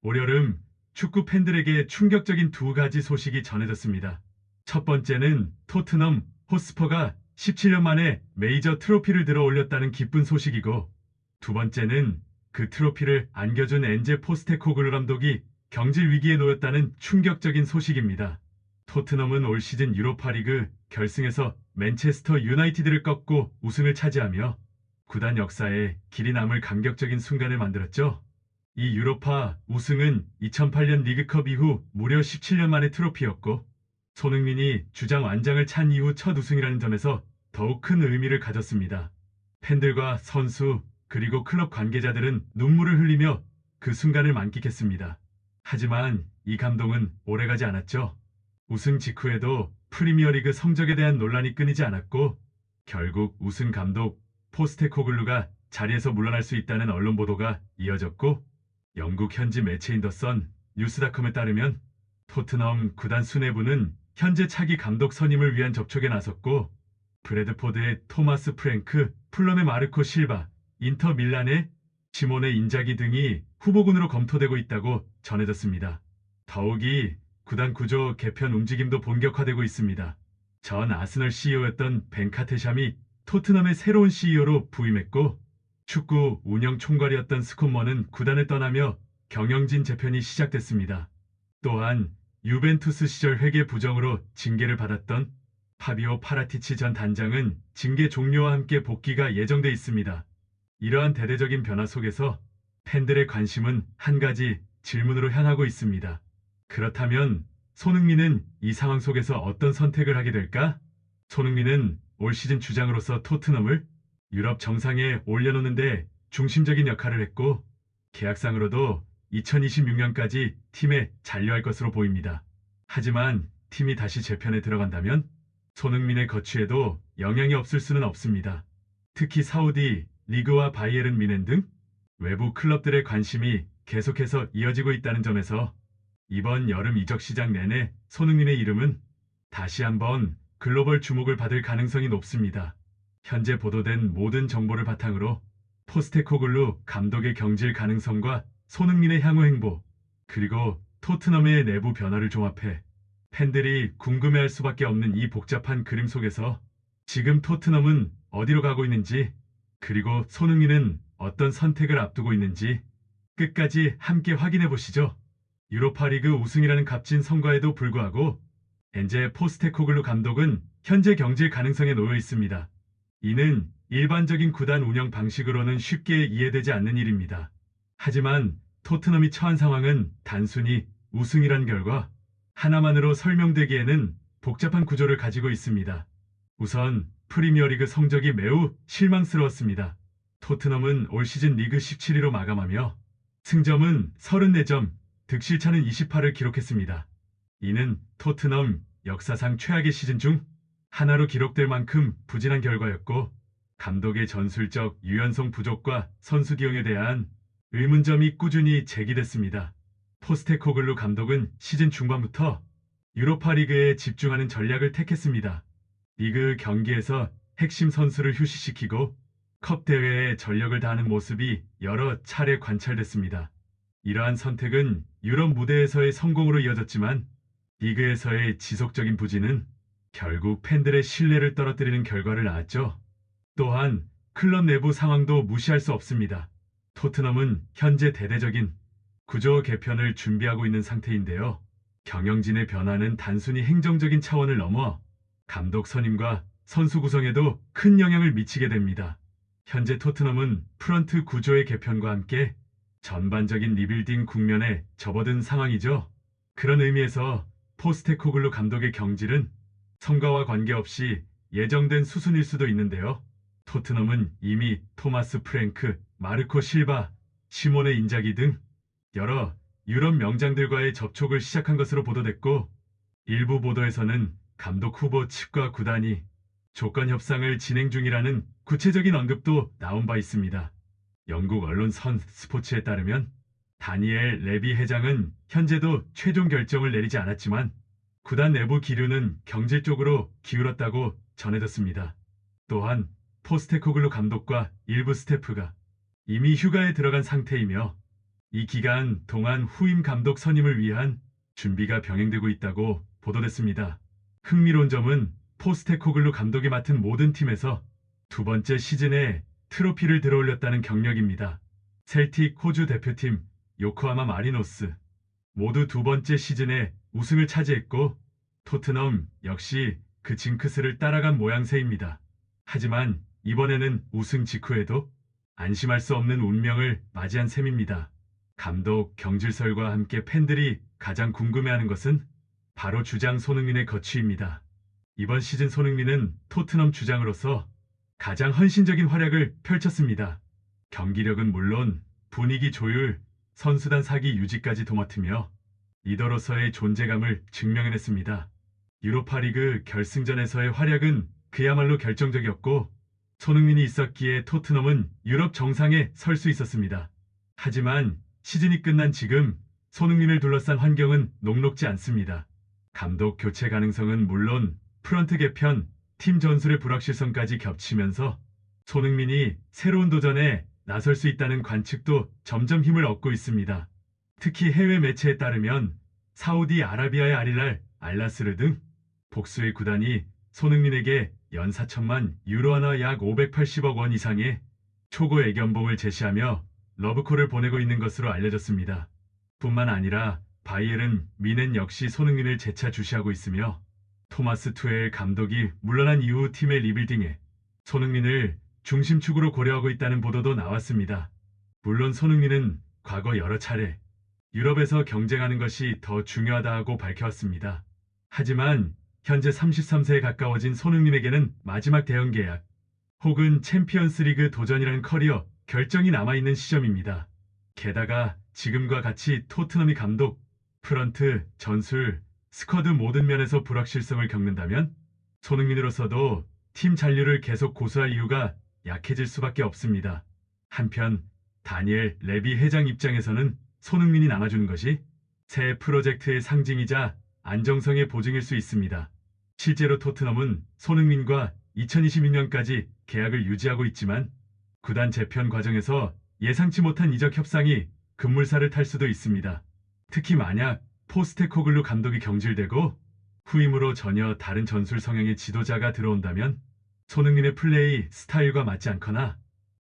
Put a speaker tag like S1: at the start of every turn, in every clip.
S1: 올여름 축구 팬들에게 충격적인 두 가지 소식이 전해졌습니다. 첫 번째는 토트넘 호스퍼가 17년 만에 메이저 트로피를 들어 올렸다는 기쁜 소식이고, 두 번째는 그 트로피를 안겨준 엔제 포스테코글루 감독이 경질 위기에 놓였다는 충격적인 소식입니다. 토트넘은 올 시즌 유로파리그 결승에서 맨체스터 유나이티드를 꺾고 우승을 차지하며 구단 역사에 길이 남을 감격적인 순간을 만들었죠. 이 유로파 우승은 2008년 리그컵 이후 무려 17년 만의 트로피였고, 손흥민이 주장 완장을 찬 이후 첫 우승이라는 점에서 더욱 큰 의미를 가졌습니다. 팬들과 선수 그리고 클럽 관계자들은 눈물을 흘리며 그 순간을 만끽했습니다. 하지만 이 감동은 오래가지 않았죠. 우승 직후에도 프리미어리그 성적에 대한 논란이 끊이지 않았고, 결국 우승 감독 포스테코글루가 자리에서 물러날 수 있다는 언론 보도가 이어졌고, 영국 현지 매체인 더 선 뉴스닷컴에 따르면 토트넘 구단 수뇌부는 현재 차기 감독 선임을 위한 접촉에 나섰고, 브래드포드의 토마스 프랭크, 풀럼의 마르코 실바, 인터 밀란의 시모네 인자기 등이 후보군으로 검토되고 있다고 전해졌습니다. 더욱이 구단 구조 개편 움직임도 본격화되고 있습니다. 전 아스널 CEO였던 벤카테샴이 토트넘의 새로운 CEO로 부임했고, 축구 운영 총괄이었던 스콧머는 구단을 떠나며 경영진 재편이 시작됐습니다. 또한 유벤투스 시절 회계 부정으로 징계를 받았던 파비오 파라티치 전 단장은 징계 종료와 함께 복귀가 예정돼 있습니다. 이러한 대대적인 변화 속에서 팬들의 관심은 한 가지 질문으로 향하고 있습니다. 그렇다면 손흥민은 이 상황 속에서 어떤 선택을 하게 될까? 손흥민은 올 시즌 주장으로서 토트넘을 유럽 정상에 올려놓는데 중심적인 역할을 했고, 계약상으로도 2026년까지 팀에 잔류할 것으로 보입니다. 하지만 팀이 다시 재편에 들어간다면 손흥민의 거취에도 영향이 없을 수는 없습니다. 특히 사우디 리그와 바이에른 뮌헨 등 외부 클럽들의 관심이 계속해서 이어지고 있다는 점에서 이번 여름 이적 시장 내내 손흥민의 이름은 다시 한번 글로벌 주목을 받을 가능성이 높습니다. 현재 보도된 모든 정보를 바탕으로 포스테코글루 감독의 경질 가능성과 손흥민의 향후 행보, 그리고 토트넘의 내부 변화를 종합해 팬들이 궁금해할 수밖에 없는 이 복잡한 그림 속에서 지금 토트넘은 어디로 가고 있는지, 그리고 손흥민은 어떤 선택을 앞두고 있는지 끝까지 함께 확인해 보시죠. 유로파리그 우승이라는 값진 성과에도 불구하고 엔제 포스테코글루 감독은 현재 경질 가능성에 놓여 있습니다. 이는 일반적인 구단 운영 방식으로는 쉽게 이해되지 않는 일입니다. 하지만 토트넘이 처한 상황은 단순히 우승이란 결과 하나만으로 설명되기에는 복잡한 구조를 가지고 있습니다. 우선 프리미어리그 성적이 매우 실망스러웠습니다. 토트넘은 올 시즌 리그 17위로 마감하며 승점은 34점, 득실차는 28을 기록했습니다. 이는 토트넘 역사상 최악의 시즌 중 하나로 기록될 만큼 부진한 결과였고, 감독의 전술적 유연성 부족과 선수 기용에 대한 의문점이 꾸준히 제기됐습니다. 포스테코글루 감독은 시즌 중반부터 유로파리그에 집중하는 전략을 택했습니다. 리그 경기에서 핵심 선수를 휴식시키고 컵 대회에 전력을 다하는 모습이 여러 차례 관찰됐습니다. 이러한 선택은 유럽 무대에서의 성공으로 이어졌지만 리그에서의 지속적인 부진은 결국 팬들의 신뢰를 떨어뜨리는 결과를 낳았죠. 또한 클럽 내부 상황도 무시할 수 없습니다. 토트넘은 현재 대대적인 구조 개편을 준비하고 있는 상태인데요. 경영진의 변화는 단순히 행정적인 차원을 넘어 감독 선임과 선수 구성에도 큰 영향을 미치게 됩니다. 현재 토트넘은 프런트 구조의 개편과 함께 전반적인 리빌딩 국면에 접어든 상황이죠. 그런 의미에서 포스테코글루 감독의 경질은 성과와 관계없이 예정된 수순일 수도 있는데요. 토트넘은 이미 토마스 프랭크, 마르코 실바, 시모네 인자기 등 여러 유럽 명장들과의 접촉을 시작한 것으로 보도됐고, 일부 보도에서는 감독 후보 측과 구단이 조건 협상을 진행 중이라는 구체적인 언급도 나온 바 있습니다. 영국 언론 선 스포츠에 따르면 다니엘 레비 회장은 현재도 최종 결정을 내리지 않았지만 구단 내부 기류는 경질 쪽으로 기울었다고 전해졌습니다. 또한 포스테코글루 감독과 일부 스태프가 이미 휴가에 들어간 상태이며 이 기간 동안 후임 감독 선임을 위한 준비가 병행되고 있다고 보도됐습니다. 흥미로운 점은 포스테코글루 감독이 맡은 모든 팀에서 두 번째 시즌에 트로피를 들어올렸다는 경력입니다. 셀틱 호주 대표팀, 요코하마 마리노스 모두 두 번째 시즌에 우승을 차지했고 토트넘 역시 그 징크스를 따라간 모양새입니다. 하지만 이번에는 우승 직후에도 안심할 수 없는 운명을 맞이한 셈입니다. 감독 경질설과 함께 팬들이 가장 궁금해하는 것은 바로 주장 손흥민의 거취입니다. 이번 시즌 손흥민은 토트넘 주장으로서 가장 헌신적인 활약을 펼쳤습니다. 경기력은 물론 분위기 조율, 선수단 사기 유지까지 도맡으며 리더로서의 존재감을 증명해냈습니다. 유로파리그 결승전에서의 활약은 그야말로 결정적이었고 손흥민이 있었기에 토트넘은 유럽 정상에 설 수 있었습니다. 하지만 시즌이 끝난 지금 손흥민을 둘러싼 환경은 녹록지 않습니다. 감독 교체 가능성은 물론 프런트 개편, 팀 전술의 불확실성까지 겹치면서 손흥민이 새로운 도전에 나설 수 있다는 관측도 점점 힘을 얻고 있습니다. 특히 해외 매체에 따르면 사우디아라비아의 알힐랄, 알나스르 등 복수의 구단이 손흥민에게 연 4천만 유로화나 약 580억 원 이상의 초고 애견봉을 제시하며 러브콜을 보내고 있는 것으로 알려졌습니다. 뿐만 아니라 바이에른 미넨 역시 손흥민을 재차 주시하고 있으며 토마스 투엘 감독이 물러난 이후 팀의 리빌딩에 손흥민을 중심축으로 고려하고 있다는 보도도 나왔습니다. 물론 손흥민은 과거 여러 차례 유럽에서 경쟁하는 것이 더 중요하다고 밝혀왔습니다. 하지만 현재 33세에 가까워진 손흥민에게는 마지막 대형 계약 혹은 챔피언스리그 도전이라는 커리어 결정이 남아있는 시점입니다. 게다가 지금과 같이 토트넘이 감독, 프런트, 전술, 스쿼드 모든 면에서 불확실성을 겪는다면 손흥민으로서도 팀 잔류를 계속 고수할 이유가 약해질 수밖에 없습니다. 한편 다니엘 레비 회장 입장에서는 손흥민이 남아주는 것이 새 프로젝트의 상징이자 안정성의 보증일 수 있습니다. 실제로 토트넘은 손흥민과 2026년까지 계약을 유지하고 있지만 구단 재편 과정에서 예상치 못한 이적 협상이 급물살을 탈 수도 있습니다. 특히 만약 포스테코글루 감독이 경질되고 후임으로 전혀 다른 전술 성향의 지도자가 들어온다면 손흥민의 플레이 스타일과 맞지 않거나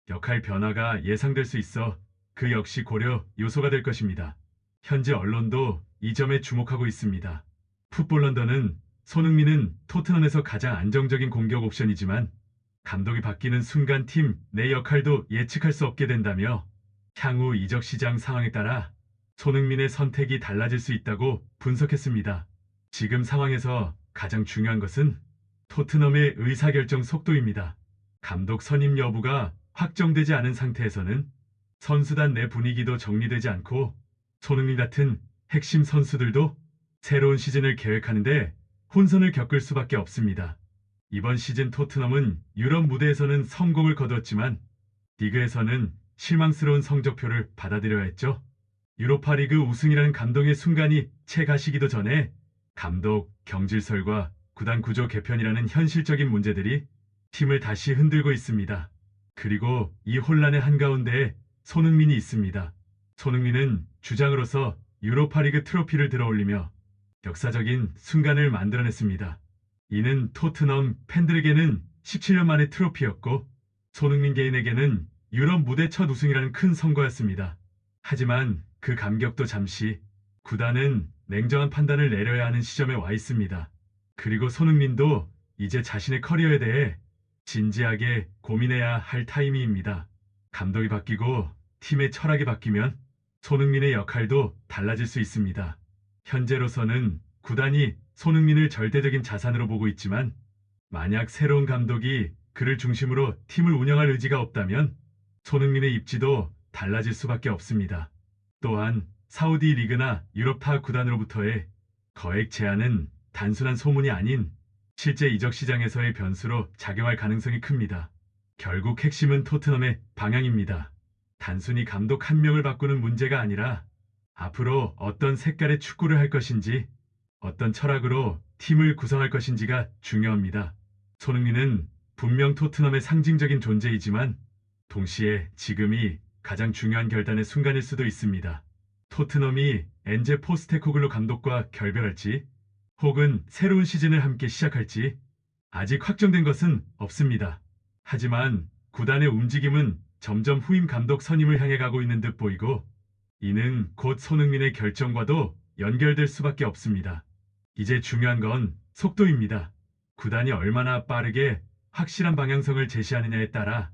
S1: 역할 변화가 예상될 수 있어 그 역시 고려 요소가 될 것입니다. 현재 언론도 이 점에 주목하고 있습니다. 풋볼 런던은 손흥민은 토트넘에서 가장 안정적인 공격 옵션이지만 감독이 바뀌는 순간 팀 내 역할도 예측할 수 없게 된다며 향후 이적 시장 상황에 따라 손흥민의 선택이 달라질 수 있다고 분석했습니다. 지금 상황에서 가장 중요한 것은 토트넘의 의사결정 속도입니다. 감독 선임 여부가 확정되지 않은 상태에서는 선수단 내 분위기도 정리되지 않고 손흥민 같은 핵심 선수들도 새로운 시즌을 계획하는데 혼선을 겪을 수밖에 없습니다. 이번 시즌 토트넘은 유럽 무대에서는 성공을 거두었지만 리그에서는 실망스러운 성적표를 받아들여야 했죠. 유로파리그 우승이라는 감동의 순간이 채 가시기도 전에 감독, 경질설과 구단 구조 개편이라는 현실적인 문제들이 팀을 다시 흔들고 있습니다. 그리고 이 혼란의 한가운데에 손흥민이 있습니다. 손흥민은 주장으로서 유로파리그 트로피를 들어올리며 역사적인 순간을 만들어냈습니다. 이는 토트넘 팬들에게는 17년 만의 트로피였고 손흥민 개인에게는 유럽 무대 첫 우승이라는 큰 성과였습니다. 하지만 그 감격도 잠시 구단은 냉정한 판단을 내려야 하는 시점에 와 있습니다. 그리고 손흥민도 이제 자신의 커리어에 대해 진지하게 고민해야 할 타이밍입니다. 감독이 바뀌고 팀의 철학이 바뀌면 손흥민의 역할도 달라질 수 있습니다. 현재로서는 구단이 손흥민을 절대적인 자산으로 보고 있지만 만약 새로운 감독이 그를 중심으로 팀을 운영할 의지가 없다면 손흥민의 입지도 달라질 수밖에 없습니다. 또한 사우디 리그나 유럽 타 구단으로부터의 거액 제안은 단순한 소문이 아닌 실제 이적 시장에서의 변수로 작용할 가능성이 큽니다. 결국 핵심은 토트넘의 방향입니다. 단순히 감독 한 명을 바꾸는 문제가 아니라 앞으로 어떤 색깔의 축구를 할 것인지 어떤 철학으로 팀을 구성할 것인지가 중요합니다. 손흥민은 분명 토트넘의 상징적인 존재이지만 동시에 지금이 가장 중요한 결단의 순간일 수도 있습니다. 토트넘이 엔제 포스테코글루 감독과 결별할지, 혹은 새로운 시즌을 함께 시작할지 아직 확정된 것은 없습니다. 하지만 구단의 움직임은 점점 후임 감독 선임을 향해 가고 있는 듯 보이고, 이는 곧 손흥민의 결정과도 연결될 수밖에 없습니다. 이제 중요한 건 속도입니다. 구단이 얼마나 빠르게 확실한 방향성을 제시하느냐에 따라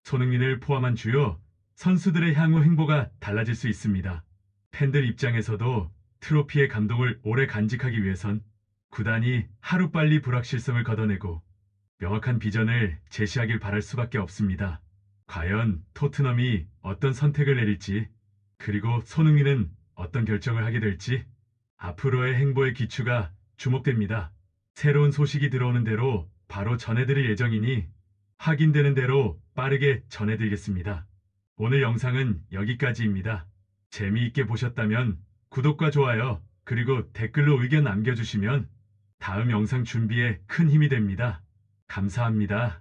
S1: 손흥민을 포함한 주요 선수들의 향후 행보가 달라질 수 있습니다. 팬들 입장에서도 트로피의 감동을 오래 간직하기 위해선 구단이 하루빨리 불확실성을 걷어내고 명확한 비전을 제시하길 바랄 수밖에 없습니다. 과연 토트넘이 어떤 선택을 내릴지, 그리고 손흥민은 어떤 결정을 하게 될지 앞으로의 행보의 기추가 주목됩니다. 새로운 소식이 들어오는 대로 바로 전해드릴 예정이니 확인되는 대로 빠르게 전해드리겠습니다. 오늘 영상은 여기까지입니다. 재미있게 보셨다면 구독과 좋아요, 그리고 댓글로 의견 남겨주시면 다음 영상 준비에 큰 힘이 됩니다. 감사합니다.